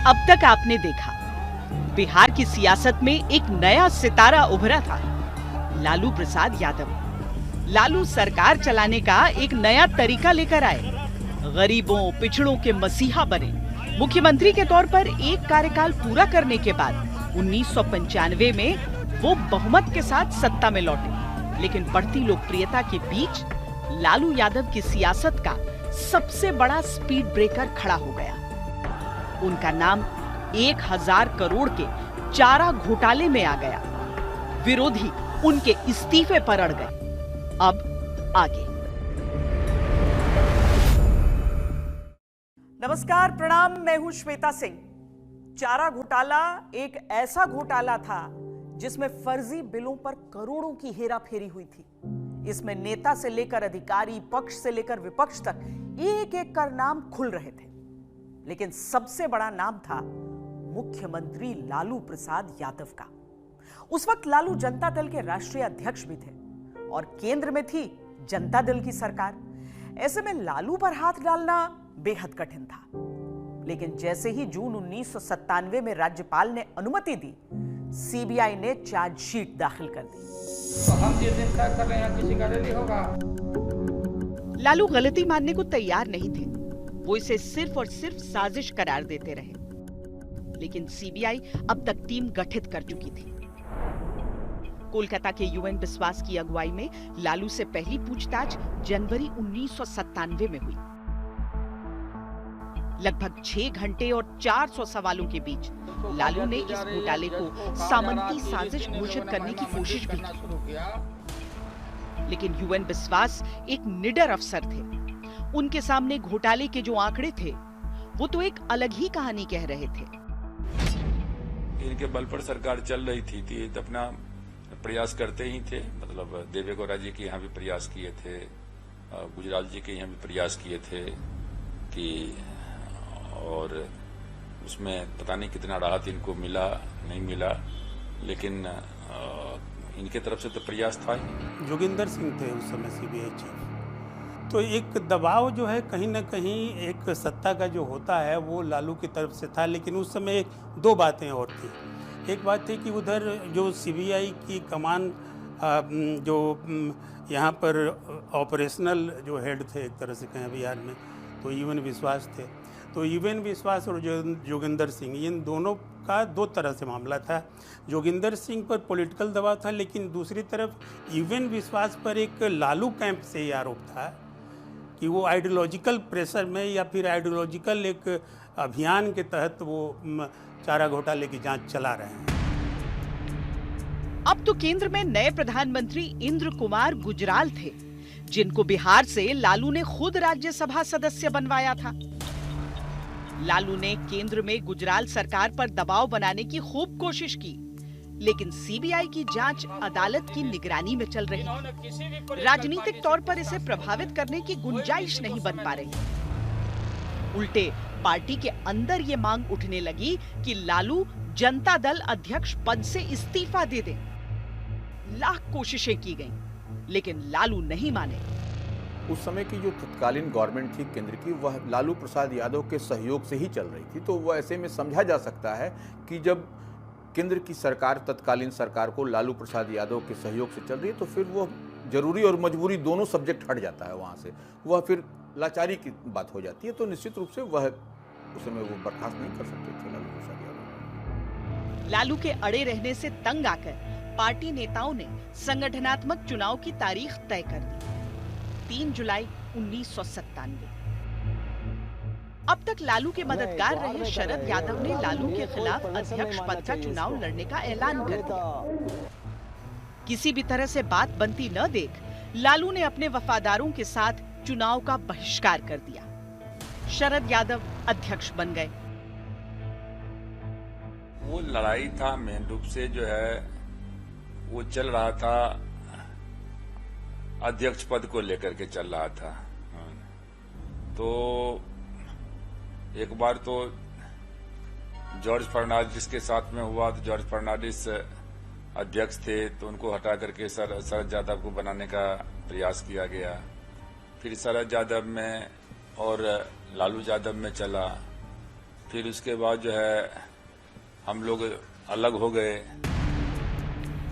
अब तक आपने देखा, बिहार की सियासत में एक नया सितारा उभरा था, लालू प्रसाद यादव। लालू सरकार चलाने का एक नया तरीका लेकर आए, गरीबों पिछड़ों के मसीहा बने। मुख्यमंत्री के तौर पर एक कार्यकाल पूरा करने के बाद 1995 में वो बहुमत के साथ सत्ता में लौटे, लेकिन बढ़ती लोकप्रियता के बीच लालू यादव की सियासत का सबसे बड़ा स्पीड ब्रेकर खड़ा हो गया। उनका नाम 1000 करोड़ के चारा घोटाले में आ गया। विरोधी उनके इस्तीफे पर अड़ गए। अब आगे। नमस्कार, प्रणाम, मैं हूं श्वेता सिंह। चारा घोटाला एक ऐसा घोटाला था जिसमें फर्जी बिलों पर करोड़ों की हेराफेरी हुई थी। इसमें नेता से लेकर अधिकारी, पक्ष से लेकर विपक्ष तक एक एक कर नाम खुल रहे थे, लेकिन सबसे बड़ा नाम था मुख्यमंत्री लालू प्रसाद यादव का। उस वक्त लालू जनता दल के राष्ट्रीय अध्यक्ष भी थे और केंद्र में थी जनता दल की सरकार। ऐसे में लालू पर हाथ डालना बेहद कठिन था। लेकिन जैसे ही जून 1997 में राज्यपाल ने अनुमति दी, सीबीआई ने चार्जशीट दाखिल कर दी। तो हम जिस दिन तय कर रहे हैं किसी का नहीं होगा। लालू गलती मानने को तैयार नहीं थे। वो इसे सिर्फ और सिर्फ साजिश करार देते रहे। लेकिन सीबीआई अब तक टीम गठित कर चुकी थी। कोलकाता के यूएन बिस्वास की अगुवाई में लालू से पहली पूछताछ जनवरी 1997 में हुई। लगभग 6 घंटे और 400 सवालों के बीच लालू ने इस घोटाले को सामंती साजिश घोषित करने की कोशिश भी की। लेकिन यूएन बिस्वास एक निडर अफसर थे। उनके सामने घोटाले के जो आंकड़े थे, वो तो एक अलग ही कहानी कह रहे थे। इनके बल पर सरकार चल रही थी, तो अपना प्रयास करते ही थे। मतलब देवे गौड़ा जी के यहाँ भी प्रयास किए थे, गुजराल जी के यहाँ भी प्रयास किए थे कि, और उसमें पता नहीं कितना राहत इनको मिला नहीं मिला, लेकिन इनके तरफ से तो प्रयास था ही। जोगिंदर सिंह थे उस समय सीबीआई चीफ। तो एक दबाव जो है कहीं ना कहीं एक सत्ता का जो होता है वो लालू की तरफ से था। लेकिन उस समय दो बातें और थी। एक बात थी कि उधर जो सीबीआई की कमान जो यहाँ पर ऑपरेशनल जो हेड थे, एक तरह से कहें बिहार में, तो यूएन विश्वास थे। तो यूएन विश्वास और जोगिंदर सिंह, इन दोनों का दो तरह से मामला था। जोगिंदर सिंह पर पॉलिटिकल दबाव था, लेकिन दूसरी तरफ यूएन विश्वास पर एक लालू कैंप से ये आरोप था कि वो आइडियोलॉजिकल प्रेशर में या फिर आइडियोलॉजिकल एक अभियान के तहत वो चारा घोटाले की जांच चला रहे हैं। अब तो केंद्र में नए प्रधानमंत्री इंद्र कुमार गुजराल थे, जिनको बिहार से लालू ने खुद राज्यसभा सदस्य बनवाया था। लालू ने केंद्र में गुजराल सरकार पर दबाव बनाने की खूब कोशिश की, लेकिन सीबीआई की जांच अदालत की निगरानी में चल रही थी। राजनीतिक तौर पर इसे प्रभावित करने की गुंजाइश नहीं बन पा रही। उल्टे पार्टी के अंदर ये मांग उठने लगी कि लालू जनता दल अध्यक्ष पद से इस्तीफा दे दें। लाख कोशिशें की गईं, लेकिन लालू नहीं माने। उस समय की जो तत्कालीन गवर्नमेंट थी केंद्र की, वह लालू प्रसाद यादव के सहयोग से ही चल रही थी। तो वह ऐसे में समझा जा सकता है कि जब केंद्र की सरकार, तत्कालीन सरकार को लालू प्रसाद यादव के सहयोग से चल रही है, तो फिर वो जरूरी और मजबूरी दोनों सब्जेक्ट हट जाता है वहाँ से। वह फिर लाचारी की बात हो जाती है। तो निश्चित रूप से वह उस समय वो बर्खास्त नहीं कर सकते थे लालू प्रसाद यादव। लालू के अड़े रहने से तंग आकर पार्टी नेताओं ने संगठनात्मक चुनाव की तारीख तय कर दी, 3 जुलाई 1997। अब तक लालू के मददगार रहे शरद यादव ने लालू के खिलाफ अध्यक्ष पद का चुनाव लड़ने का ऐलान कर दिया। किसी भी तरह से बात बनती न देख लालू ने अपने वफादारों के साथ चुनाव का बहिष्कार कर दिया। शरद यादव अध्यक्ष बन गए। वो लड़ाई था मेन रूप से जो है वो चल रहा था, अध्यक्ष पद को लेकर के चल रहा था। तो एक बार तो जॉर्ज फर्नांडिस के साथ में हुआ, तो जॉर्ज फर्नांडिस अध्यक्ष थे, तो उनको हटा करके शरद यादव को बनाने का प्रयास किया गया। फिर शरद यादव में और लालू यादव में चला, फिर उसके बाद जो है हम लोग अलग हो गए।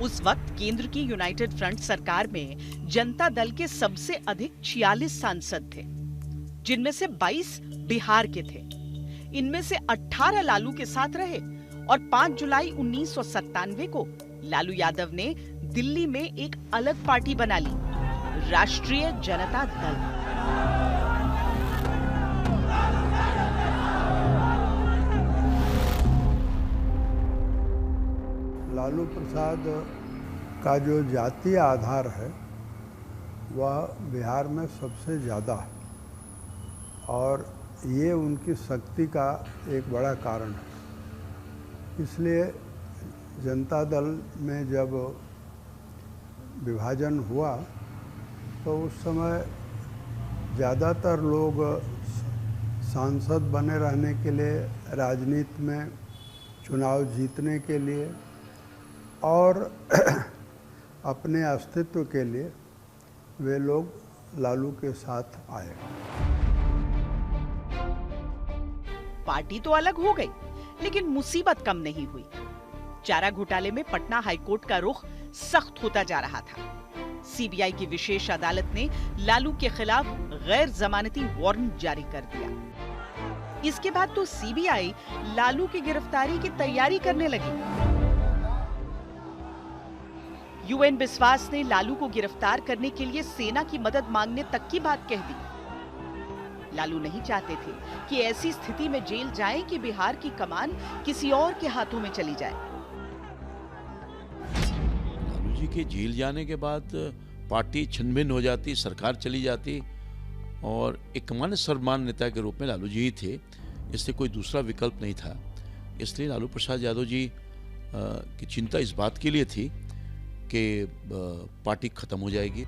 उस वक्त केंद्र की यूनाइटेड फ्रंट सरकार में जनता दल के सबसे अधिक 46 सांसद थे, जिनमें से 22 बिहार के थे। इनमें से 18 लालू के साथ रहे और 5 जुलाई 1997 को लालू यादव ने दिल्ली में एक अलग पार्टी बना ली, राष्ट्रीय जनता दल। लालू प्रसाद का जो जातीय आधार है वह बिहार में सबसे ज़्यादा है और ये उनकी शक्ति का एक बड़ा कारण है। इसलिए जनता दल में जब विभाजन हुआ तो उस समय ज़्यादातर लोग सांसद बने रहने के लिए, राजनीति में चुनाव जीतने के लिए और अपने अस्तित्व के लिए वे लोग लालू के साथ आए। पार्टी तो अलग हो गई, लेकिन मुसीबत कम नहीं हुई। चारा घोटाले में पटना हाईकोर्ट का रुख सख्त होता जा रहा था। सीबीआई की विशेष अदालत ने लालू के खिलाफ गैर जमानती वारंट जारी कर दिया। इसके बाद तो सीबीआई लालू की गिरफ्तारी की तैयारी करने लगी। यूएन बिस्वास ने लालू को गिरफ्तार करने के लिए सेना की मदद मांगने तक की बात कह दी। लालू नहीं चाहते थे कि ऐसी स्थिति में जेल जाएं कि बिहार की कमान किसी और के हाथों में चली जाए। लालू जी के जेल जाने के बाद पार्टी छिन्न-भिन्न हो जाती, सरकार चली जाती और एक मान्य सर्वमान्य नेता के रूप में लालू जी ही थे, इसलिए कोई दूसरा विकल्प नहीं था। इसलिए लालू प्रसाद यादव जी की चिंता इस बात के लिए थी कि पार्टी खत्म हो जाएगी।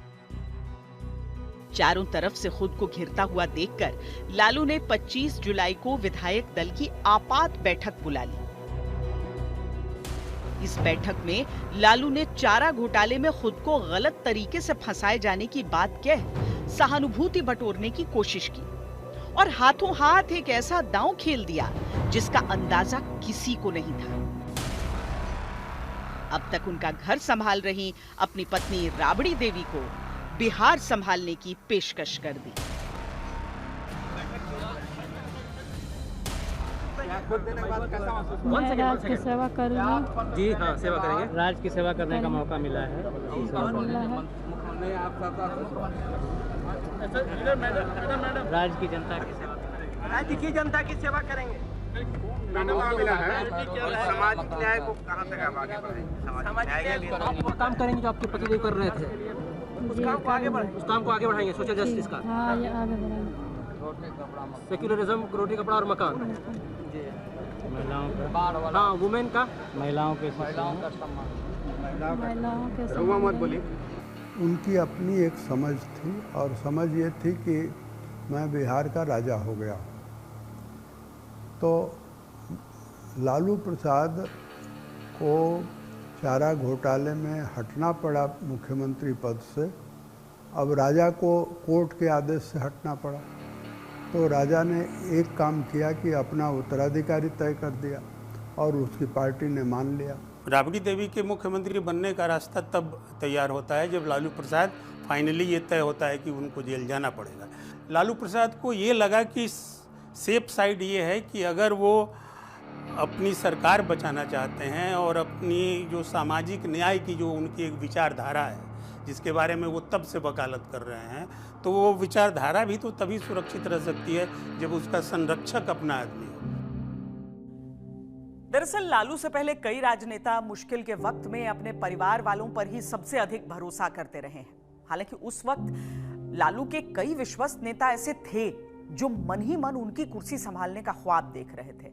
चारों तरफ से खुद को घिरता हुआ देखकर लालू ने 25 जुलाई को विधायक दल की आपात बैठक बुला ली। इस बैठक में लालू ने चारा घोटाले में खुद को गलत तरीके से फंसाए जाने की बात कह सहानुभूति बटोरने की कोशिश की और हाथों हाथ एक ऐसा दांव खेल दिया जिसका अंदाजा किसी को नहीं था। अब तक उनका घर संभाल रही अपनी पत्नी राबड़ी देवी को बिहार संभालने की पेशकश कर दी। मैं राज की सेवा करूंगी। जी हाँ, सेवा करेंगे। राज की सेवा करने का मौका मिला है। राज की जनता की सेवा, राज्य की जनता की सेवा करेंगे। मिला है सामाजिक न्याय को कहां तक आप आगे बढ़ाएंगे? सामाजिक न्याय के आप वो काम करेंगे जो आपके पतिदेव कर रहे थे, उस काम को आगे बढ़ाएंगे। उस काम को आगे बढ़ाएंगे, सोशल जस्टिस का। हाँ, ये आगे बढ़ाएंगे। सेक्युलरिज्म, रोटी कपड़ा और मकान, महिलाओं का, हाँ वुमेन का, महिलाओं के मत बोलिए। उनकी अपनी एक समझ थी और समझ ये थी कि मैं बिहार का राजा हो गया। तो लालू प्रसाद को चारा घोटाले में हटना पड़ा मुख्यमंत्री पद से। अब राजा को कोर्ट के आदेश से हटना पड़ा, तो राजा ने एक काम किया कि अपना उत्तराधिकारी तय कर दिया और उसकी पार्टी ने मान लिया। राबड़ी देवी के मुख्यमंत्री बनने का रास्ता तब तैयार होता है जब लालू प्रसाद फाइनली ये तय होता है कि उनको जेल जाना पड़ेगा। लालू प्रसाद को ये लगा कि सेफ साइड ये है कि अगर वो अपनी सरकार बचाना चाहते हैं और अपनी जो सामाजिक न्याय की जो उनकी एक विचारधारा है जिसके बारे में वो तब से वकालत कर रहे हैं, तो वो विचारधारा भी तो तभी सुरक्षित रह सकती है जब उसका संरक्षक अपना आदमी हो। दरअसल लालू से पहले कई राजनेता मुश्किल के वक्त में अपने परिवार वालों पर ही सबसे अधिक भरोसा करते रहे हैं। हालांकि उस वक्त लालू के कई विश्वस्त नेता ऐसे थे जो मन ही मन उनकी कुर्सी संभालने का ख्वाब देख रहे थे,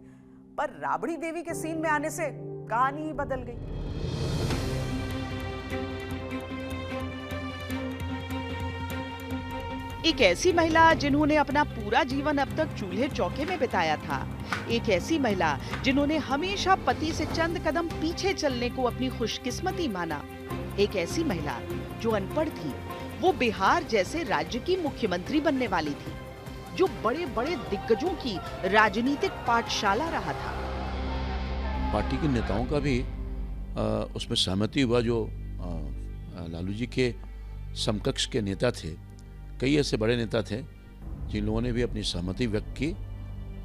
पर राबड़ी देवी के सीन में आने से कहानी ही बदल गई। एक ऐसी महिला जिन्होंने अपना पूरा जीवन अब तक चूल्हे चौके में बिताया था, एक ऐसी महिला जिन्होंने हमेशा पति से चंद कदम पीछे चलने को अपनी खुशकिस्मती माना, एक ऐसी महिला जो अनपढ़ थी, वो बिहार जैसे राज्य की मुख्यमंत्री बनने वाली थी। जो बड़े बड़े दिग्गजों की राजनीतिक पाठशाला रहा था। पार्टी के नेताओं का भी उसमें सहमति हुआ। जो लालू जी के समकक्ष के नेता थे, कई ऐसे बड़े नेता थे जिन लोगों ने भी अपनी सहमति व्यक्त की।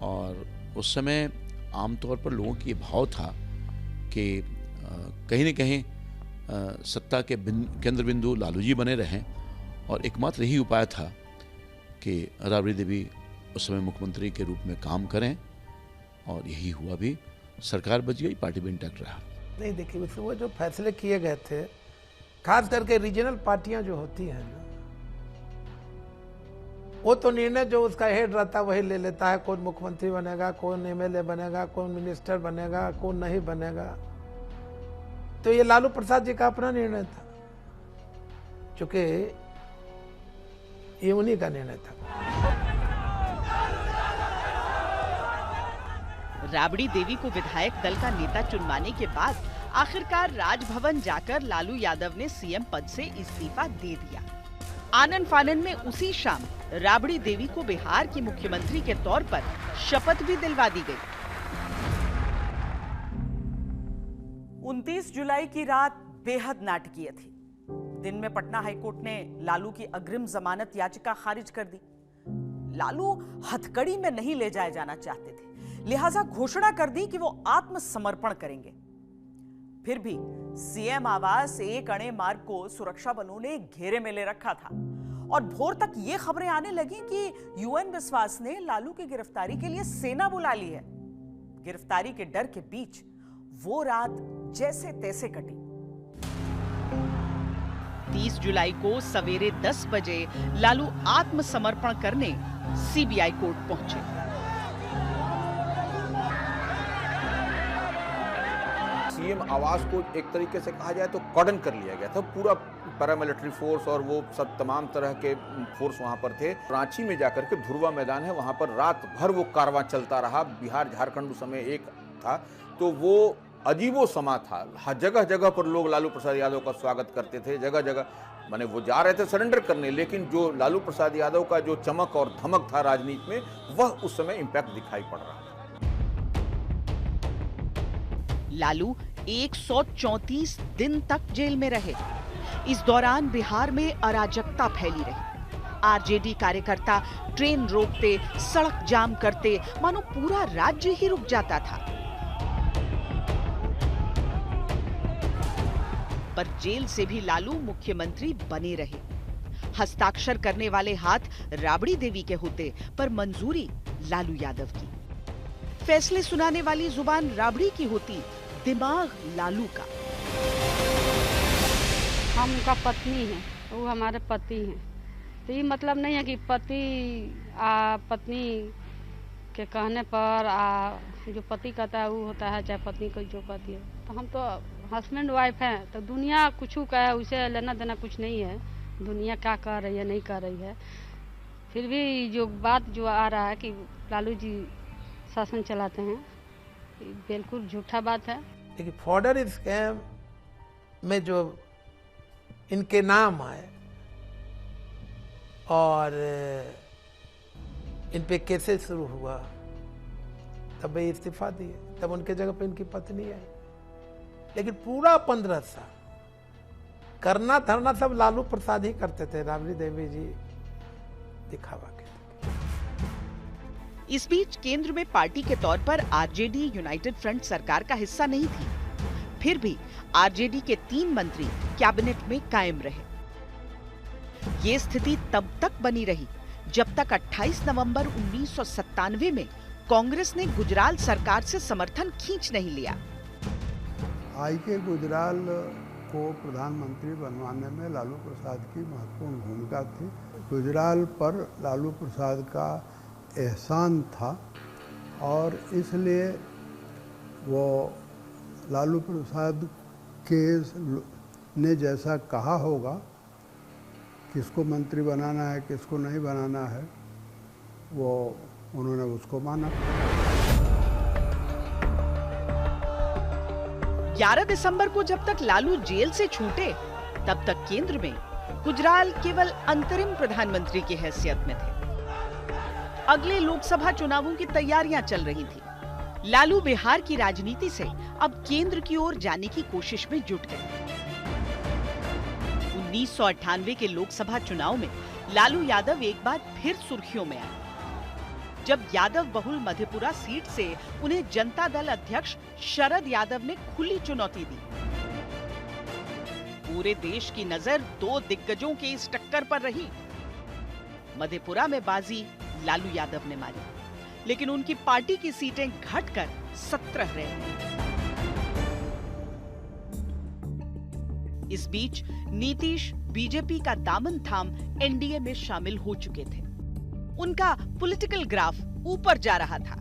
और उस समय आमतौर पर लोगों की भाव था कि कहीं न कहीं सत्ता के केंद्र बिंदु लालू जी बने रहें, और एकमात्र यही उपाय था कि राबड़ी देवी उस समय मुख्यमंत्री के रूप में काम करें, और यही हुआ भी। सरकार बच गई, पार्टी भी इंटैक्ट रहा। नहीं, देखिए उसमें वो जो फैसले किए गए थे, खास करके रीजनल पार्टियां जो होती हैं ना, वो तो निर्णय जो उसका हेड रहता है वही ले लेता है। कौन मुख्यमंत्री बनेगा, कौन एमएलए बनेगा, कौन मिनिस्टर बनेगा, कौन नहीं बनेगा। तो ये लालू प्रसाद जी का अपना निर्णय था, क्योंकि ये उन्हीं का निर्णय था। राबड़ी देवी को विधायक दल का नेता चुनवाने के बाद आखिरकार राजभवन जाकर लालू यादव ने सीएम पद से इस्तीफा दे दिया। आनन फानन में उसी शाम राबड़ी देवी को बिहार की मुख्यमंत्री के तौर पर शपथ भी दिलवा दी गई। 29 जुलाई की रात बेहद नाटकीय थी। दिन में पटना हाईकोर्ट ने लालू की अग्रिम जमानत याचिका खारिज कर दी। लालू हथकड़ी में नहीं ले जाए जाना चाहते थे, लिहाजा घोषणा कर दी कि वो आत्मसमर्पण करेंगे। फिर भी सीएम आवास 1 अणे मार्ग को सुरक्षा बलों ने घेरे में ले रखा था, और भोर तक ये खबरें आने लगी कि यूएन विश्वास ने लालू की गिरफ्तारी के लिए सेना बुला ली है। गिरफ्तारी के डर के बीच वो रात जैसे तैसे कटी। 30 जुलाई को सवेरे 10 बजे लालू आत्मसमर्पण करने सीबीआई कोर्ट पहुंचे। सीएम आवास को एक तरीके से कहा जाए तो कॉर्डन कर लिया गया था। पूरा पैरामिलिट्री फोर्स और वो सब तमाम तरह के फोर्स वहां पर थे। रांची में जाकर के धुरवा मैदान है, वहां पर रात भर वो कारवां चलता रहा। बिहार झारखंड उस समय एक था, तो वो अजीबो समा था। जगह जगह पर लोग लालू प्रसाद यादव का स्वागत करते थे। जगह जगह माने वो जा रहे थे सरेंडर करने, लेकिन जो लालू प्रसाद यादव का जो चमक और धमक था राजनीति में, वह उस समय इम्पैक्ट दिखाई पड़ रहा था। लालू 134 दिन तक जेल में रहे। इस दौरान बिहार में अराजकता फैली रही। आरजेडी कार्यकर्ता ट्रेन रोकते, सड़क जाम करते, मानो पूरा राज्य ही रुक जाता था। पर जेल से भी लालू मुख्यमंत्री बने रहे। हस्ताक्षर करने वाले हाथ राबड़ी देवी के होते, पर मंजूरी लालू यादव की। फैसले सुनाने वाली जुबान राबड़ी की होती, दिमाग लालू का। हम उनका पत्नी हैं, वो हमारे पति हैं। तो ये मतलब नहीं है कि पत्नी के कहने पर जो पति कहता है वो होता है, चाहे पत्नी को जो कहती है। तो हम तो हस्बैंड वाइफ हैं, तो दुनिया कुछ कहे उसे लेना देना कुछ नहीं है। दुनिया क्या कह रही है नहीं कह रही है। फिर भी जो बात जो आ रहा है कि लालू जी शासन चलाते हैं, बिल्कुल झूठा बात है। देखिए, फॉर्डर स्कैम में जो इनके नाम आए और इन पे केसेस शुरू हुआ, तब वे इस्तीफा दिए। तब उनके जगह पे इनकी पत्नी आई। लेकिन पूरा 15 साल करना धरना सब लालू प्रसाद ही करते थे। राबड़ी देवी जी दिखावा के। इस बीच केंद्र में पार्टी के तौर पर आरजेडी यूनाइटेड फ्रंट सरकार का हिस्सा नहीं थी। फिर भी आरजेडी के 3 मंत्री कैबिनेट में कायम रहे। ये स्थिति तब तक बनी रही जब तक 28 नवंबर 1997 में कांग्रेस ने गुजराल सरकार से समर्थन खींच नहीं लिया। आई.के. गुजराल को प्रधानमंत्री बनवाने में लालू प्रसाद की महत्वपूर्ण भूमिका थी। गुजराल पर लालू प्रसाद का एहसान था और इसलिए वो लालू प्रसाद के ने जैसा कहा होगा, किसको मंत्री बनाना है किसको नहीं बनाना है, वो उन्होंने उसको माना। 11 दिसंबर को जब तक लालू जेल से छूटे, तब तक केंद्र में गुजराल केवल अंतरिम प्रधानमंत्री की हैसियत में थे। अगले लोकसभा चुनावों की तैयारियां चल रही थी। लालू बिहार की राजनीति से अब केंद्र की ओर जाने की कोशिश में जुट गए। 1998 के लोकसभा चुनाव में लालू यादव एक बार फिर सुर्खियों में आए, जब यादव बहुल मधेपुरा सीट से उन्हें जनता दल अध्यक्ष शरद यादव ने खुली चुनौती दी। पूरे देश की नजर दो दिग्गजों के इस टक्कर पर रही। मधेपुरा में बाजी लालू यादव ने मारी, लेकिन उनकी पार्टी की सीटें घटकर 17 रह गईं। इस बीच नीतीश बीजेपी का दामन थाम एनडीए में शामिल हो चुके थे। उनका पॉलिटिकल ग्राफ ऊपर जा रहा था।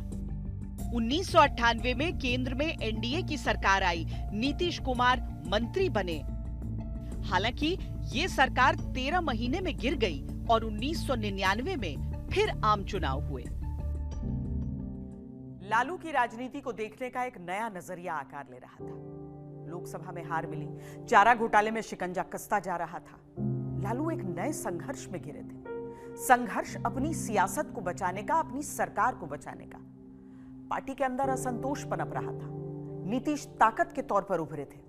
1998 में केंद्र में एनडीए की सरकार आई, नीतीश कुमार मंत्री बने। हालांकि ये सरकार 13 महीने में गिर गई और 1999 में फिर आम चुनाव हुए। लालू की राजनीति को देखने का एक नया नजरिया आकार ले रहा था। लोकसभा में हार मिली, चारा घोटाले में शिकंजा कसता जा रहा था। लालू एक नए संघर्ष में घिरे थे। संघर्ष अपनी सियासत को बचाने का, अपनी सरकार को बचाने का। पार्टी के अंदर असंतोष पनप रहा था। नीतीश ताकत के तौर पर उभरे थे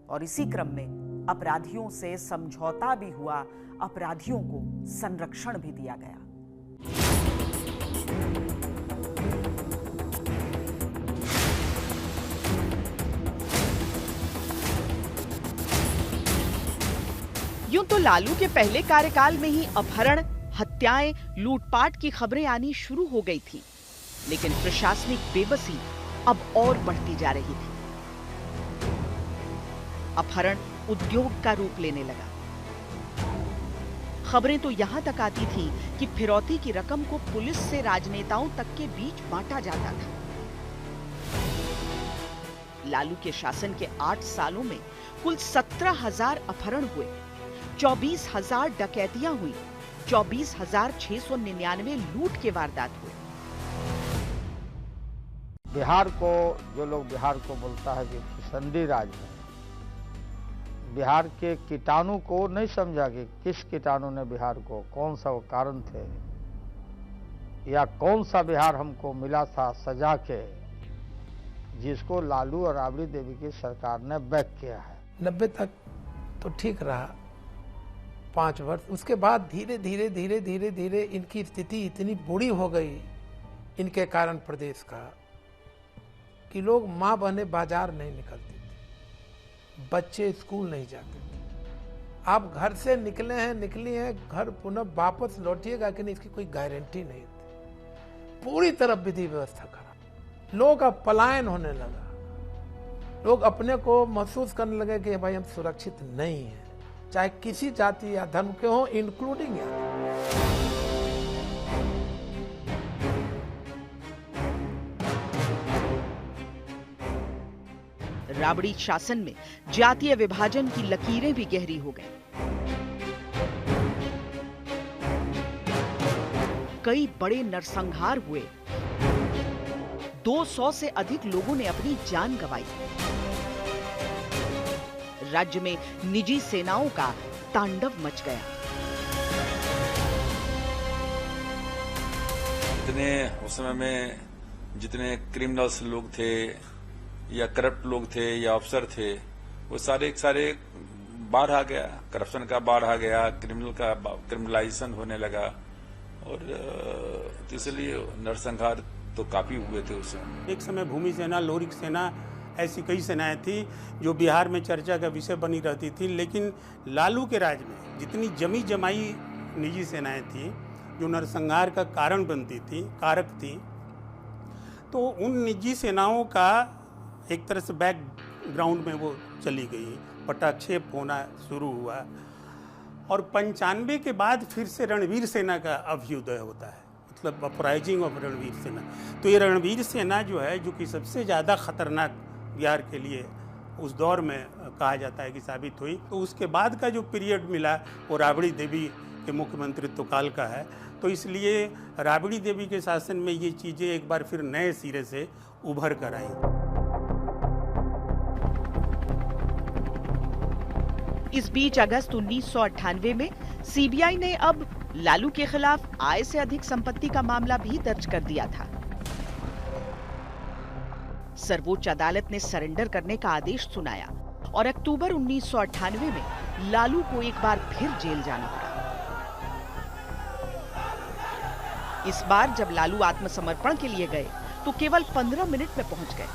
और इसी क्रम में अपराधियों से समझौता भी हुआ, अपराधियों को संरक्षण भी दिया गया। यूं तो लालू के पहले कार्यकाल में ही अपहरण, हत्याएं, लूटपाट की खबरें आनी शुरू हो गई थी, लेकिन प्रशासनिक बेबसी अब और बढ़ती जा रही थी। अपहरण उद्योग का रूप लेने लगा। खबरें तो यहां तक आती थीं कि फिरौती की रकम को पुलिस से राजनेताओं तक के बीच बांटा जाता था। लालू के शासन के 8 सालों में कुल 17,000 अपहरण हुए, 24,000 डकैतियां हुई, 24,699 लूट के वारदात हुए। बिहार को, जो लोग बिहार को बोलता है कि फिसंदी राज है, बिहार के कीटाणु को नहीं समझा कि किस कीटाणु ने बिहार को, कौन सा वो कारण थे, या कौन सा बिहार हमको मिला था सजा के, जिसको लालू और राबड़ी देवी की सरकार ने बैक किया है। 90 तक तो ठीक रहा, 5 वर्ष। उसके बाद धीरे धीरे धीरे धीरे धीरे इनकी स्थिति इतनी बुरी हो गई इनके कारण प्रदेश का, कि लोग माँ बहने बाजार नहीं निकलती थी, बच्चे स्कूल नहीं जाते थे। आप घर से निकले हैं, निकली हैं, घर पुनः वापस लौटिएगा कि नहीं, इसकी कोई गारंटी नहीं थी। पूरी तरफ विधि व्यवस्था खराब, लोगों का पलायन होने लगा। लोग अपने को महसूस करने लगे कि भाई हम सुरक्षित नहीं हैं, चाहे किसी जाति या धर्म के हो, इंक्लूडिंग राबड़ी शासन में जातीय विभाजन की लकीरें भी गहरी हो गई। कई बड़े नरसंहार हुए, 200 से अधिक लोगों ने अपनी जान गंवाई। राज्य में निजी सेनाओं का तांडव मच गया। इतने उस समय में जितने क्रिमिनल्स लोग थे या करप्ट लोग थे या अफसर थे, वो सारे बाढ़ आ गया, करप्शन का बाढ़ आ गया, क्रिमिनलाइजेशन होने लगा, और इसलिए नरसंहार तो काफी हुए थे उस समय। एक समय भूमि सेना, लोहरी सेना, ऐसी कई सेनाएं थी जो बिहार में चर्चा का विषय बनी रहती थी। लेकिन लालू के राज में जितनी जमी जमाई निजी सेनाएं थी जो नरसंहार का कारण बनती थी, कारक थी, तो उन निजी सेनाओं का एक तरह से बैकग्राउंड में वो चली गई, पटाक्षेप होना शुरू हुआ। और 95 के बाद फिर से रणवीर सेना का अभ्युदय होता है, मतलब अपराइजिंग ऑफ रणवीर सेना। तो ये रणवीर सेना जो है, जो कि सबसे ज़्यादा खतरनाक बिहार के लिए उस दौर में कहा जाता है कि साबित हुई। तो उसके बाद का जो पीरियड मिला वो राबड़ी देवी के मुख्यमंत्रित्व काल का है। तो इसलिए राबड़ी देवी के शासन में ये चीज़ें एक बार फिर नए सिरे से उभर कर आई। इस बीच अगस्त 1998 में सीबीआई ने अब लालू के खिलाफ आय से अधिक संपत्ति का मामला भी दर्ज कर दिया था। सर्वोच्च अदालत ने सरेंडर करने का आदेश सुनाया और अक्टूबर 1998 में लालू को एक बार फिर जेल जाना पड़ा। इस बार जब लालू आत्मसमर्पण के लिए गए तो केवल 15 मिनट में पहुंच गए।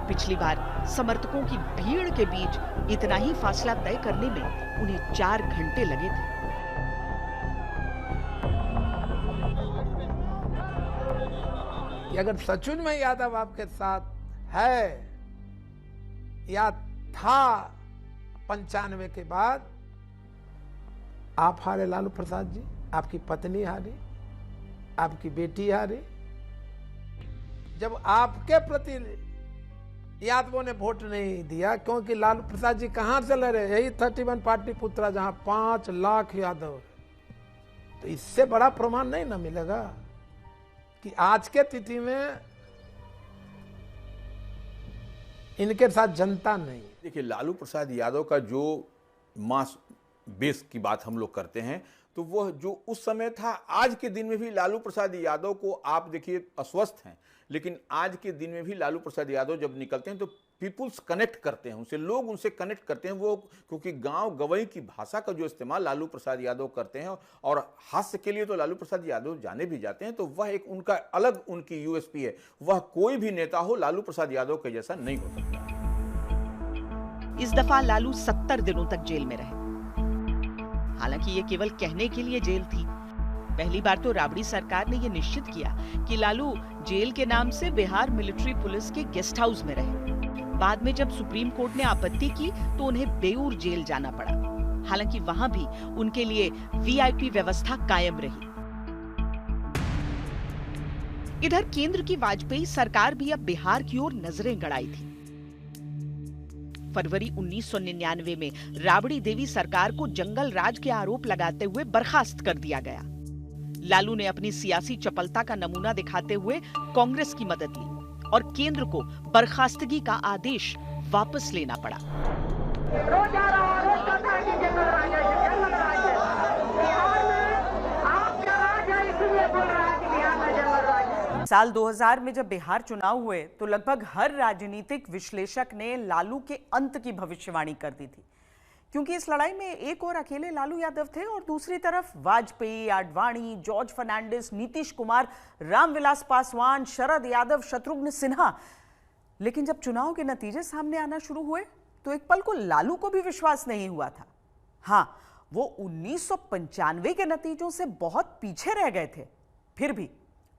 पिछली बार समर्थकों की भीड़ के बीच इतना ही फासला तय करने में उन्हें 4 घंटे लगे थे। अगर सचमुच में यादव आपके साथ है या था 95 के बाद, आप हारे लालू प्रसाद जी, आपकी पत्नी हारी, आपकी बेटी हारी। जब आपके प्रति यादवों ने वोट नहीं दिया, क्योंकि लालू प्रसाद जी कहां से लड़े, यही 31 पार्टी पुत्रा जहां 5 लाख यादव है। तो इससे बड़ा प्रमाण नहीं ना मिलेगा कि आज के तिथि में इनके साथ जनता नहीं। देखिए, लालू प्रसाद यादव का जो मास बेस की बात हम लोग करते हैं, तो वह जो उस समय था, आज के दिन में भी लालू प्रसाद यादव को आप देखिए अस्वस्थ हैं, लेकिन आज के दिन में भी लालू प्रसाद यादव जब निकलते हैं तो पीपुल्स कनेक्ट करते हैं उनसे, लोग उनसे कनेक्ट करते हैं। वो क्योंकि गांव गवई की भाषा का जो इस्तेमाल लालू प्रसाद यादव करते हैं और हास्य के लिए तो लालू प्रसाद यादव जाने भी जाते हैं, तो वह एक उनका अलग उनकी यूएसपी है। वह कोई भी नेता हो लालू प्रसाद यादव के जैसा नहीं हो सकता। इस दफा लालू 70 दिनों तक जेल में रहे। हालांकि ये केवल कहने के लिए जेल थी। पहली बार तो राबड़ी सरकार ने ये निश्चित किया कि लालू जेल के नाम से बिहार मिलिट्री पुलिस के गेस्ट हाउस में रहे। बाद में जब सुप्रीम कोर्ट ने आपत्ति की तो उन्हें बेऊर जेल जाना पड़ा। हालांकि वहां भी उनके लिए वीआईपी व्यवस्था कायम रही। इधर केंद्र की वाजपेयी सरकार भी अब बिहार की ओर नजरें गड़ाई थी। फरवरी 1999 में राबड़ी देवी सरकार को जंगल राज के आरोप लगाते हुए बर्खास्त कर दिया गया। लालू ने अपनी सियासी चपलता का नमूना दिखाते हुए कांग्रेस की मदद ली और केंद्र को बर्खास्तगी का आदेश वापस लेना पड़ा। साल 2000 में जब बिहार चुनाव हुए तो लगभग हर राजनीतिक विश्लेषक ने लालू के अंत की भविष्यवाणी कर दी थी, क्योंकि इस लड़ाई में एक और अकेले लालू यादव थे और दूसरी तरफ वाजपेयी, आडवाणी, जॉर्ज फर्नांडिस, नीतीश कुमार, रामविलास पासवान, शरद यादव, शत्रुघ्न सिन्हा। लेकिन जब चुनाव के नतीजे सामने आना शुरू हुए तो एक पल को लालू को भी विश्वास नहीं हुआ था। हाँ, वो 1995 के नतीजों से बहुत पीछे रह गए थे, फिर भी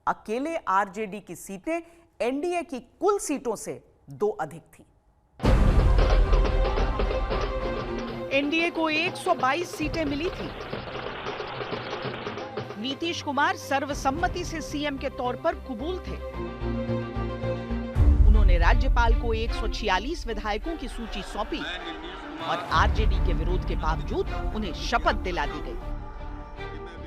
अकेले आरजेडी की सीटें एनडीए की कुल सीटों से 2 अधिक थी। एनडीए को 122 सीटें मिली थी। नीतीश कुमार सर्वसम्मति से सीएम के तौर पर कबूल थे। उन्होंने राज्यपाल को 146 विधायकों की सूची सौंपी और आरजेडी के विरोध के बावजूद उन्हें शपथ दिला दी गई।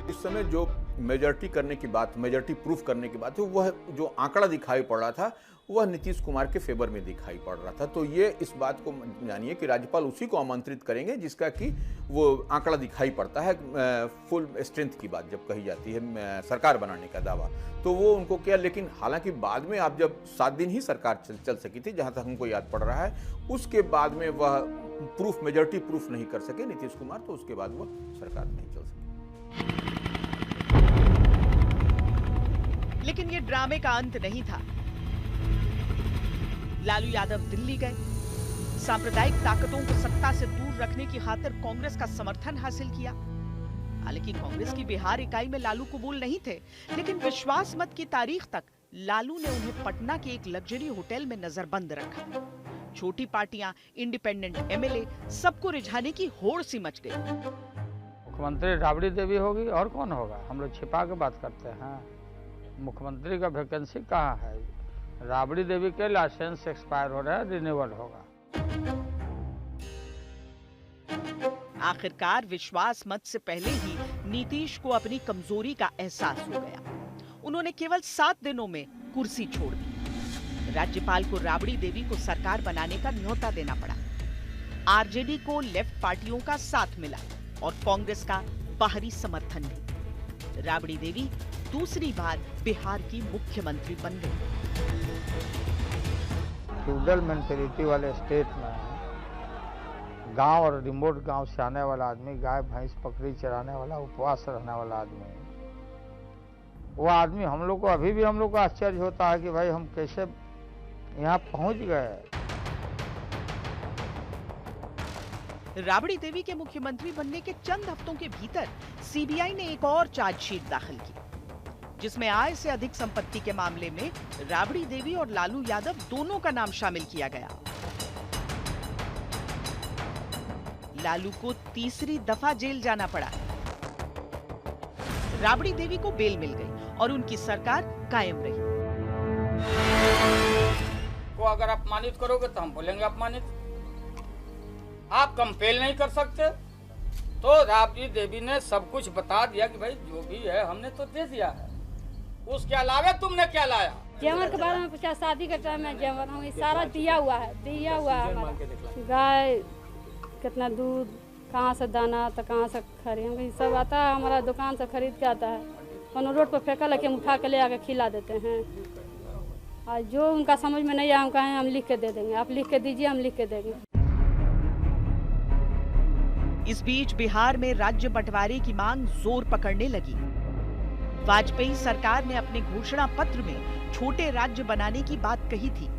इस समय जो मेजॉरिटी करने की बात, मेजॉरिटी प्रूफ करने की बात है, वह जो आंकड़ा दिखाई पड़ रहा था वह नीतीश कुमार के फेवर में दिखाई पड़ रहा था। तो ये इस बात को जानिए कि राज्यपाल उसी को आमंत्रित करेंगे जिसका कि वो आंकड़ा दिखाई पड़ता है। फुल स्ट्रेंथ की बात जब कही जाती है, सरकार बनाने का दावा, तो वो उनको किया। लेकिन हालांकि बाद में आप जब 7 दिन ही सरकार चल सकी थी, जहां तक हमको याद पड़ रहा है, उसके बाद में वह प्रूफ, मेजॉरिटी प्रूफ नहीं कर सके नीतीश कुमार, तो उसके बाद वह सरकार नहीं चल सकी। लेकिन ये ड्रामे का अंत नहीं था। लालू यादव दिल्ली गए, सांप्रदायिक ताकतों को सत्ता से दूर रखने की खातिर कांग्रेस का समर्थन हासिल किया। हालांकि कांग्रेस की बिहार इकाई में लालू कबूल नहीं थे, लेकिन विश्वास मत की तारीख तक लालू ने उन्हें पटना के एक लग्जरी होटल में नजरबंद रखा। छोटी पार्टियां, इंडिपेंडेंट एमएलए, सबको रिझाने की होड़ सी मच गई। मुख्यमंत्री राबड़ी देवी होगी और कौन होगा? हम लोग छिपा के बात करते हैं। मुख्यमंत्री का वैकेंसी कहाँ है? राबड़ी देवी के लाइसेंस एक्सपायर हो रहा है, रिन्यूअल होगा। आखिरकार विश्वास मत से पहले ही नीतीश को अपनी कमजोरी का एहसास हो गया। उन्होंने केवल 7 दिनों में कुर्सी छोड़ दी। राज्यपाल को राबड़ी देवी को सरकार बनाने का न्योता देना पड़ा। आरजेडी को लेफ्ट पार्टियों का साथ मिला। और कांग्रेस का बाहरी समर्थन भी। राबड़ी देवी दूसरी बार बिहार की मुख्यमंत्री बन गई। फ्यूडल मेंटेलिटी वाले स्टेट में गांव और रिमोट गांव से आने वाला आदमी, गाय भैंस बकरी चराने वाला, उपवास रहने वाला आदमी, वो आदमी हम लोग को अभी भी हम लोग को आश्चर्य होता है कि भाई हम कैसे यहाँ पहुंच गए। राबड़ी देवी के मुख्यमंत्री बनने के चंद हफ्तों के भीतर सीबीआई ने एक और चार्जशीट दाखिल की, जिसमें आय से अधिक संपत्ति के मामले में राबड़ी देवी और लालू यादव दोनों का नाम शामिल किया गया। लालू को तीसरी दफा जेल जाना पड़ा। राबड़ी देवी को बेल मिल गई और उनकी सरकार कायम रही। को अगर अपमानित करोगे तो हम बोलेंगे अपमानित। आप कंपेल नहीं कर सकते। तो राबड़ी देवी ने सब कुछ बता दिया कि भाई जो भी है हमने तो दे दिया है, उसके अलावा तुमने क्या लाया। जेवर के बारे में पूछा, शादी के टाइम में जेवर हमें सारा दिया हुआ है हमारा। गाय कितना दूध, कहाँ से दाना तो कहाँ से खरीद, सब आता है हमारा दुकान से खरीद के आता है। कोनो रोड पर फेंका लगे हम उठा के ले आके खिला देते हैं। और जो उनका समझ में नहीं आया हम कहें हम लिख के दे देंगे, आप लिख के दीजिए हम लिख के देंगे। इस बीच बिहार में राज्य बंटवारे की मांग जोर पकड़ने लगी। वाजपेयी सरकार ने अपने घोषणा पत्र में छोटे राज्य बनाने की बात कही थी।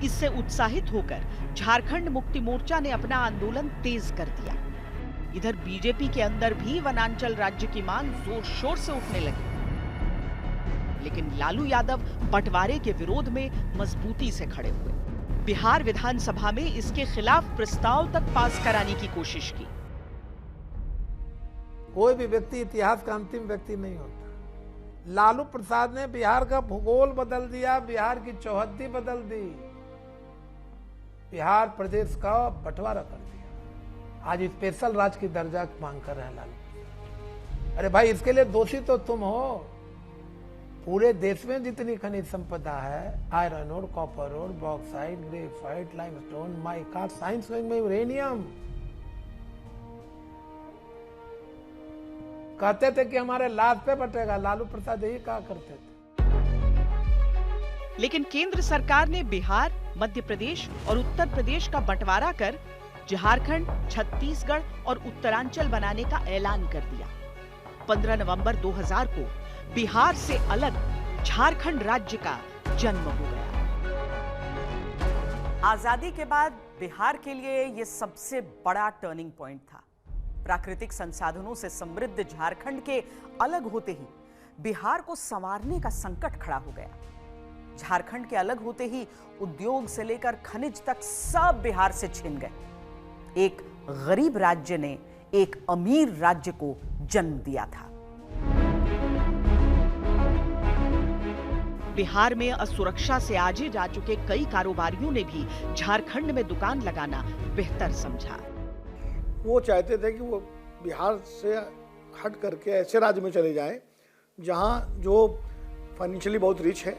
इससे उत्साहित होकर झारखंड मुक्ति मोर्चा ने अपना आंदोलन तेज कर दिया। इधर बीजेपी के अंदर भी वनांचल राज्य की मांग जोर शोर से उठने लगी। लेकिन लालू यादव बंटवारे के विरोध में मजबूती से खड़े हुए। बिहार विधानसभा में इसके खिलाफ प्रस्ताव तक पास कराने की कोशिश की। कोई भी व्यक्ति इतिहास का अंतिम व्यक्ति नहीं होता। लालू प्रसाद ने बिहार का भूगोल बदल दिया, बिहार की चौहद्दी बदल दी, बिहार प्रदेश का बंटवारा कर दिया। आज स्पेशल राज्य की दर्जा मांग कर रहे हैं लालू। अरे भाई इसके लिए दोषी तो तुम हो। पूरे देश में जितनी खनिज संपदा है, iron ore, copper ore, bauxite, graphite, limestone, mica, science में यूरेनियम, कहते थे कि हमारे लाभ पे बटेगा। लालू प्रसाद यही कहा करते थे। लेकिन केंद्र सरकार ने बिहार, मध्य प्रदेश और उत्तर प्रदेश का बंटवारा कर झारखंड, छत्तीसगढ़ और उत्तरांचल बनाने का ऐलान कर दिया। 15 नवंबर 2000 को बिहार से अलग झारखंड राज्य का जन्म हो गया। आजादी के बाद बिहार के लिए यह सबसे बड़ा टर्निंग पॉइंट था। प्राकृतिक संसाधनों से समृद्ध झारखंड के अलग होते ही बिहार को संवारने का संकट खड़ा हो गया। झारखंड के अलग होते ही उद्योग से लेकर खनिज तक सब बिहार से छिन गए। एक गरीब राज्य ने एक अमीर राज्य को जन्म दिया था। बिहार में असुरक्षा से आजे जा चुके कई कारोबारियों ने भी झारखंड में दुकान लगाना बेहतर समझा। वो चाहते थे कि वो बिहार से हट करके ऐसे राज्य में चले जाएं जहां जो फाइनेंशियली बहुत रिच है,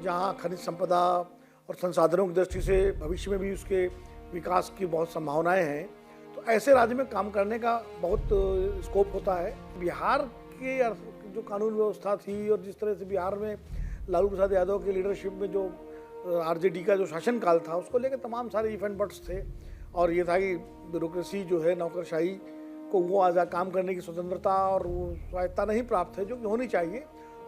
जहां खनिज संपदा और संसाधनों की दृष्टि से भविष्य में भी उसके विकास की बहुत संभावनाएं हैं। तो ऐसे राज्य में काम करने का बहुत स्कोप होता है। बिहार के जो कानून व्यवस्था थी और जिस तरह से बिहार में लालू प्रसाद यादव की लीडरशिप में जो आरजेडी का जो शासनकाल था, उसको लेकर तमाम सारे इफ एंड बट्स थे। और ये था कि ब्यूरोक्रेसी जो है, नौकरशाही को वो आज़ाद काम करने की स्वतंत्रता और वो स्वायत्ता नहीं प्राप्त है जो कि होनी चाहिए।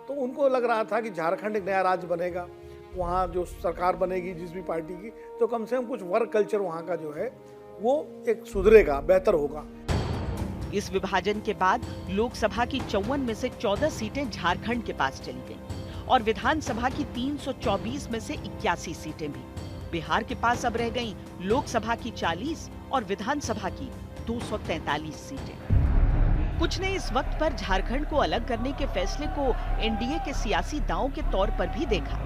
तो उनको लग रहा था कि झारखंड एक नया राज्य बनेगा, वहाँ जो सरकार बनेगी जिस भी पार्टी की, तो कम से कम कुछ वर्क कल्चर वहाँ का जो है वो एक सुधरेगा, बेहतर होगा। इस विभाजन के बाद लोकसभा की 54 में से 14 सीटें झारखंड के पास चली गईं और विधानसभा की 324 में से 81 सीटें भी बिहार के पास अब रह गईं। लोकसभा की 40 और विधानसभा की 243 सीटें। कुछ ने इस वक्त पर झारखंड को अलग करने के फैसले को एनडीए के सियासी दांव के तौर पर भी देखा।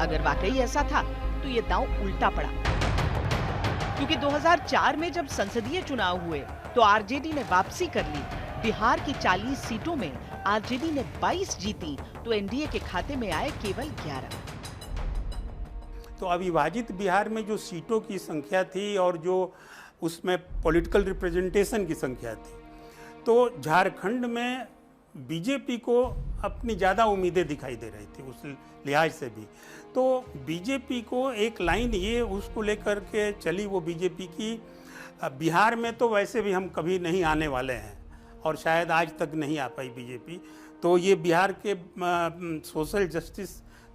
अगर वाकई ऐसा था तो ये दांव उल्टा पड़ा, क्योंकि 2004 में जब संसदीय चुनाव हुए तो आरजेडी ने वापसी कर ली। बिहार की 40 सीटों में आरजेडी ने 22 जीती तो एनडीए के खाते में आए केवल 11। तो अविभाजित बिहार में जो सीटों की संख्या थी और जो उसमें पॉलिटिकल रिप्रेजेंटेशन की संख्या थी, तो झारखंड में बीजेपी को अपनी ज़्यादा उम्मीदें दिखाई दे रही थी उस लिहाज से भी। तो बीजेपी को एक लाइन ये उसको लेकर के चली वो बीजेपी की, बिहार में तो वैसे भी हम कभी नहीं आने वाले हैं और शायद आज तक नहीं आ पाई बीजेपी, तो ये बिहार के सोशल जस्टिस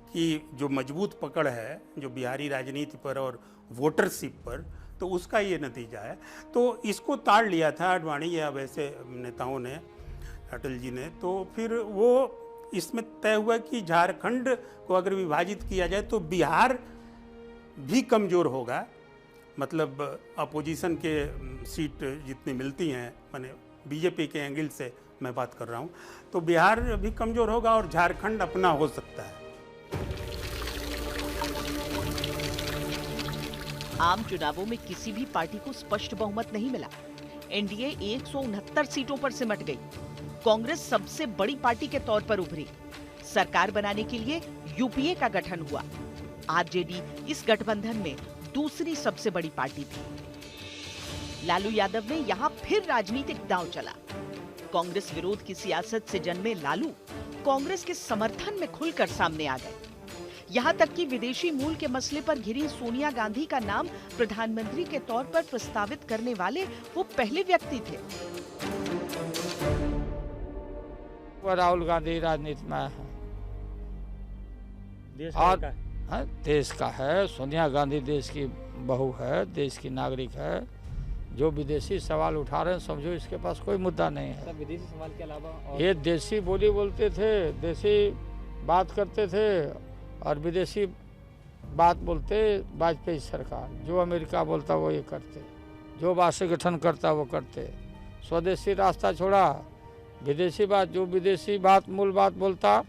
की जो मजबूत पकड़ है जो बिहारी राजनीति पर और वोटरशिप पर, तो उसका ये नतीजा है। तो इसको ताड़ लिया था आडवाणी या वैसे नेताओं ने, अटल जी ने। तो फिर वो इसमें तय हुआ कि झारखंड को अगर विभाजित किया जाए तो बिहार भी कमज़ोर होगा, मतलब अपोजिशन के सीट जितनी मिलती हैं, माने बीजेपी के एंगल से मैं बात कर रहा हूँ, तो बिहार भी कमज़ोर होगा और झारखंड अपना हो सकता है। आम चुनावों में किसी भी पार्टी को स्पष्ट बहुमत नहीं मिला। एनडीए 169 सीटों पर सिमट गई। कांग्रेस सबसे बड़ी पार्टी के तौर पर उभरी। सरकार बनाने के लिए यूपीए का गठन हुआ। आरजेडी इस गठबंधन में दूसरी सबसे बड़ी पार्टी थी। लालू यादव ने यहाँ फिर राजनीतिक दांव चला। कांग्रेस विरोध की सियासत से जन्मे लालू कांग्रेस के समर्थन में खुलकर सामने आ गए। यहाँ तक कि विदेशी मूल के मसले पर घिरी सोनिया गांधी का नाम प्रधानमंत्री के तौर पर प्रस्तावित करने वाले वो पहले व्यक्ति थे। राहुल गांधी राजनीति में है, देश का है। सोनिया गांधी देश की बहू है, देश की नागरिक है। जो विदेशी सवाल उठा रहे हैं, समझो इसके पास कोई मुद्दा नहीं है। विदेशी सवाल के अलावा ये देशी बोली बोलते थे, देशी बात करते थे और विदेशी बात बोलते वाजपेयी सरकार। जो अमेरिका बोलता वो ये करते, जो वार्षिक गठन करता वो करते। स्वदेशी रास्ता छोड़ा, विदेशी बात, जो विदेशी बात मूल बात बोलता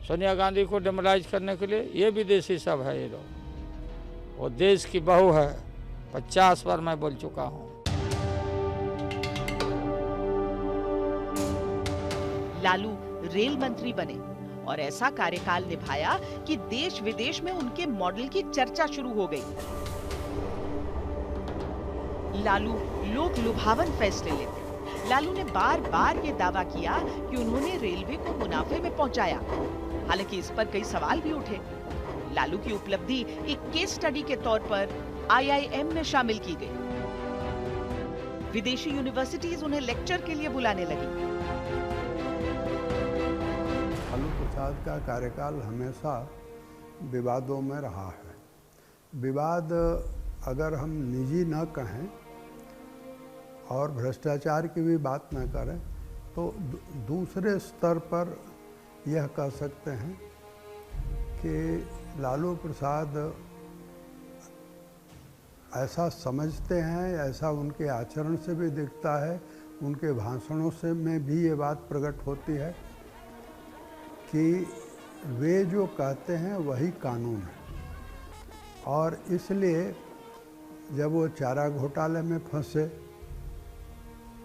सोनिया गांधी को डेमोलाइज करने के लिए, ये विदेशी सब है ये लोग। वो देश की बहू है, 50 बार मैं बोल चुका हूँ। लालू रेल मंत्री बने और ऐसा कार्यकाल निभाया कि देश विदेश में उनके मॉडल की चर्चा शुरू हो गई। लालू लोक लुभावन फैसले लेते। लालू ने बार बार ये दावा किया कि उन्होंने रेलवे को मुनाफे में पहुंचाया। हालांकि इस पर कई सवाल भी उठे। लालू की उपलब्धि एक केस स्टडी के तौर पर IIM में शामिल की गई। विदेशी यूनिवर्सिटीज उन्हें लेक्चर के लिए बुलाने लगी। लालू प्रसाद का कार्यकाल हमेशा विवादों में रहा है। विवाद अगर हम निजी न कहें और भ्रष्टाचार की भी बात न करें तो दूसरे स्तर पर यह कह सकते हैं कि लालू प्रसाद ऐसा समझते हैं, ऐसा उनके आचरण से भी दिखता है, उनके भाषणों से में भी ये बात प्रकट होती है कि वे जो कहते हैं वही कानून है। और इसलिए जब वो चारा घोटाले में फंसे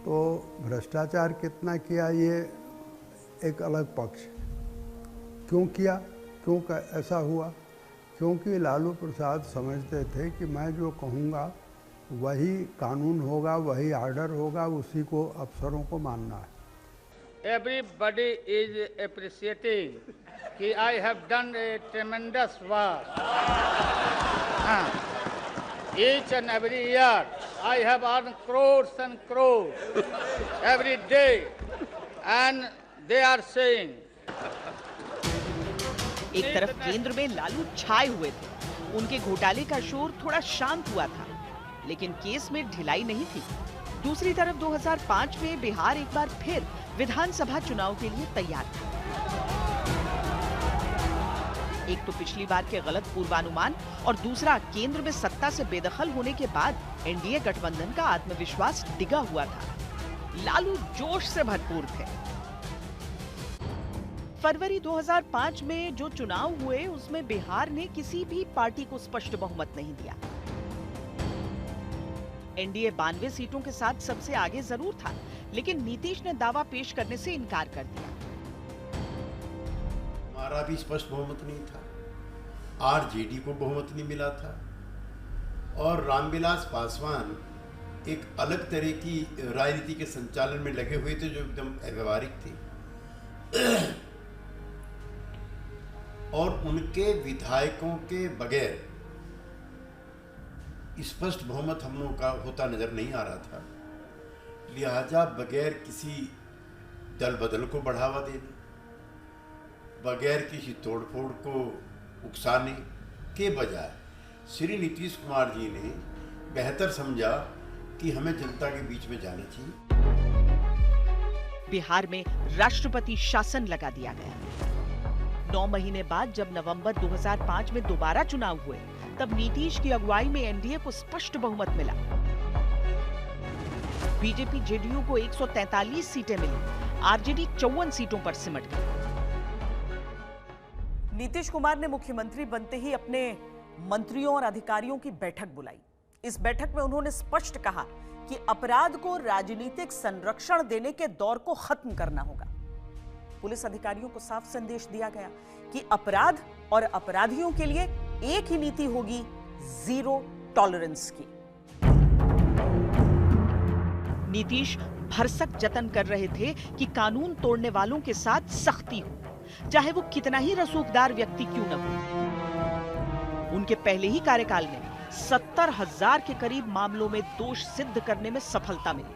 तो भ्रष्टाचार कितना किया ये एक अलग पक्ष है। क्यों किया, क्यों ऐसा हुआ? क्योंकि लालू प्रसाद समझते थे कि मैं जो कहूँगा वही कानून होगा, वही आर्डर होगा, उसी को अफसरों को मानना है। Everybody is appreciating कि I have done a tremendous work. Each and every year I have earned crores and crores every day, and they are saying. एक तरफ केंद्र में लालू छाए हुए थे, उनके घोटाले का शोर थोड़ा शांत हुआ था, लेकिन केस में ढिलाई नहीं थी। दूसरी तरफ 2005 में बिहार एक बार फिर विधानसभा चुनाव के लिए तैयार था। एक तो पिछली बार के गलत पूर्वानुमान और दूसरा केंद्र में सत्ता से बेदखल होने के बाद एनडीए गठबंधन का आत्मविश्वास डिगा हुआ था। लालू जोश से भरपूर थे। फरवरी 2005 में जो चुनाव हुए उसमें बिहार ने किसी भी पार्टी को स्पष्ट बहुमत नहीं दिया। एनडीए 92 सीटों के साथ सबसे आगे जरूर था, लेकिन नीतीश ने दावा पेश करने से इनकार कर दिया। हमारा भी स्पष्ट बहुमत नहीं था, आरजेडी को बहुमत नहीं मिला था और रामविलास पासवान एक अलग तरह की राजनीति के संचालन में लगे हुए थे जो एकदम अव्यवहारिक थी। और उनके विधायकों के बगैर स्पष्ट बहुमत हम लोगों का होता नजर नहीं आ रहा था। लिहाजा बगैर किसी दल बदल को बढ़ावा देने, बगैर किसी तोड़फोड़ को उकसाने के बजाय श्री नीतीश कुमार जी ने बेहतर समझा कि हमें जनता के बीच में जाना चाहिए। बिहार में राष्ट्रपति शासन लगा दिया गया। 9 महीने बाद जब नवंबर 2005 में दोबारा चुनाव हुए, तब नीतीश की अगुवाई में एनडीए को स्पष्ट बहुमत मिला। बीजेपी जेडीयू को 143 सीटें मिली, आरजेडी 54 सीटों पर सिमट गई। नीतीश कुमार ने मुख्यमंत्री बनते ही अपने मंत्रियों और अधिकारियों की बैठक बुलाई। इस बैठक में उन्होंने स्पष्ट कहा कि अपराध को राजनीतिक संरक्षण देने के दौर को खत्म करना होगा। पुलिस अधिकारियों को साफ संदेश दिया गया कि अपराध और अपराधियों के लिए एक ही नीति होगी, जीरो टॉलरेंस की। नीतीश भरसक जतन कर रहे थे कि कानून तोड़ने वालों के साथ सख्ती हो, चाहे वो कितना ही रसूखदार व्यक्ति क्यों न हो। उनके पहले ही कार्यकाल में 70,000 के करीब मामलों में दोष सिद्ध करने में सफलता मिली।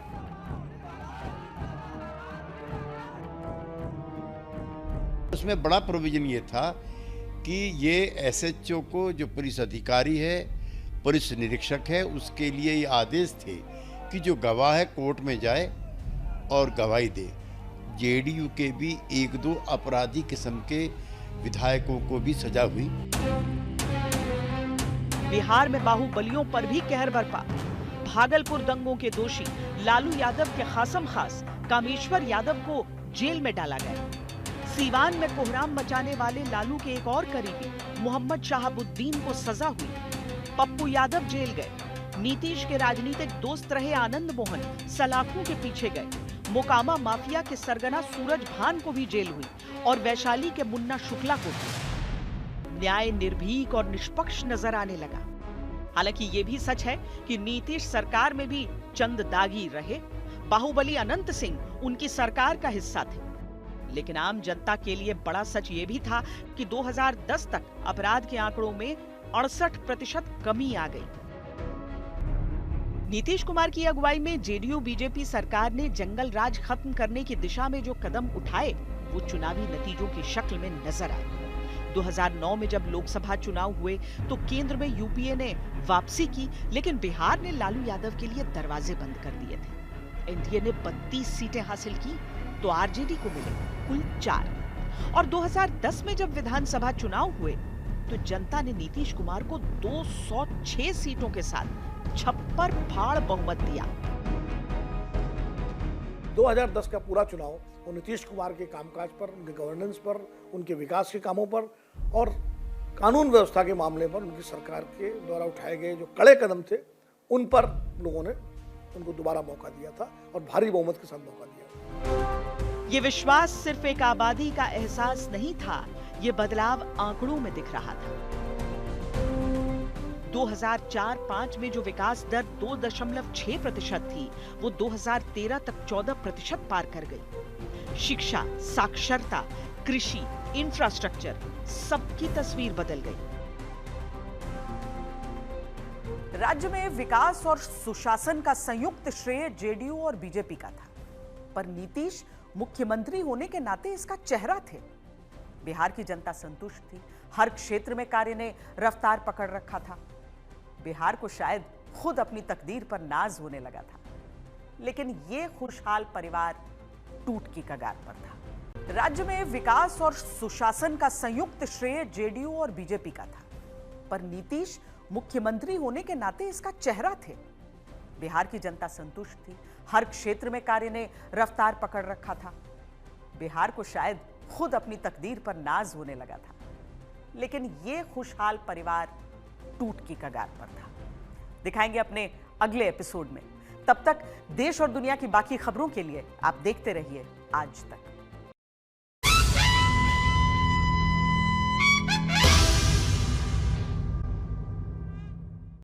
उसमें बड़ा प्रोविजन ये था कि ये एसएचओ को, जो पुलिस अधिकारी है, पुलिस निरीक्षक है, उसके लिए ये आदेश थे कि जो गवाह है कोर्ट में जाए और गवाही दे। जेडीयू के भी 1-2 अपराधी किस्म के विधायकों को भी सजा हुई। बिहार में बाहुबलियों पर भी कहर बरपा। भागलपुर दंगों के दोषी लालू यादव के खासम खास कामेश्वर यादव को जेल में डाला गया। सीवान में कोहराम मचाने वाले लालू के एक और करीबी मोहम्मद शहाबुद्दीन को सजा हुई। पप्पू यादव जेल गए। नीतीश के राजनीतिक दोस्त रहे आनंद मोहन सलाखों के पीछे गए। मोकामा माफिया के सरगना सूरज भान को भी जेल हुई और वैशाली के मुन्ना शुक्ला को भी। न्याय निर्भीक और निष्पक्ष नजर आने लगा। हालांकि ये भी सच है कि नीतीश सरकार में भी चंद दागी रहे। बाहुबली अनंत सिंह उनकी सरकार का हिस्सा थे। लेकिन आम जनता के लिए बड़ा सच ये भी था कि 2010 तक अपराध के आंकड़ों में 68% कमी आ गई। नीतीश कुमार की अगुवाई में जेडीयू बीजेपी सरकार ने जंगल राज खत्म करने की दिशा में जो कदम उठाए, वो चुनावी नतीजों की शक्ल में नजर आए। 2009 में जब लोकसभा चुनाव हुए तो केंद्र में यूपीए ने वापसी की, लेकिन बिहार ने लालू यादव के लिए दरवाजे बंद कर दिए थे। एनडीए ने 32 सीटें हासिल की तो आरजेडी को मिले कुल 4। और 2010 में जब विधानसभा चुनाव हुए तो जनता ने नीतीश कुमार को 206 सीटों के साथ छप्पर फाड़ बहुमत दिया। 2010 का पूरा चुनाव वो नीतीश कुमार के कामकाज पर, उनके गवर्नेंस पर, उनके विकास के कामों पर और कानून व्यवस्था के मामले पर उनकी सरकार के द्वारा उठाए गए जो कड़े कदम थे, उन पर लोगों ने उनको दोबारा मौका दिया था और भारी बहुमत के साथ मौका दिया। ये विश्वास सिर्फ एक आबादी का एहसास नहीं था, ये बदलाव आंकड़ों में दिख रहा था। 2004-05 में जो विकास दर 2.6% थी, वो 2013 तक 14% पार कर गई। शिक्षा, साक्षरता, कृषि, इंफ्रास्ट्रक्चर, सबकी तस्वीर बदल गई। राज्य में विकास और सुशासन का संयुक्त श्रेय जेडीयू और बीजेपी का था, पर नीतीश मुख्यमंत्री होने के नाते इसका चेहरा थे। बिहार की जनता संतुष्ट थी। हर क्षेत्र में कार्य ने रफ्तार पकड़ रखा था। बिहार को शायद खुद अपनी तकदीर पर नाज होने लगा था। लेकिन ये खुशहाल परिवार टूट की कगार पर था। राज्य में विकास और सुशासन का संयुक्त श्रेय जेडीयू और बीजेपी का था, पर नीतीश मुख्यमंत्री होने के नाते इसका चेहरा थे। बिहार की जनता संतुष्ट थी। हर क्षेत्र में कार्य ने रफ्तार पकड़ रखा था। बिहार को शायद खुद अपनी तकदीर पर नाज होने लगा था। लेकिन ये खुशहाल परिवार टूट की कगार पर था। दिखाएंगे अपने अगले एपिसोड में। तब तक देश और दुनिया की बाकी खबरों के लिए आप देखते रहिए आज तक।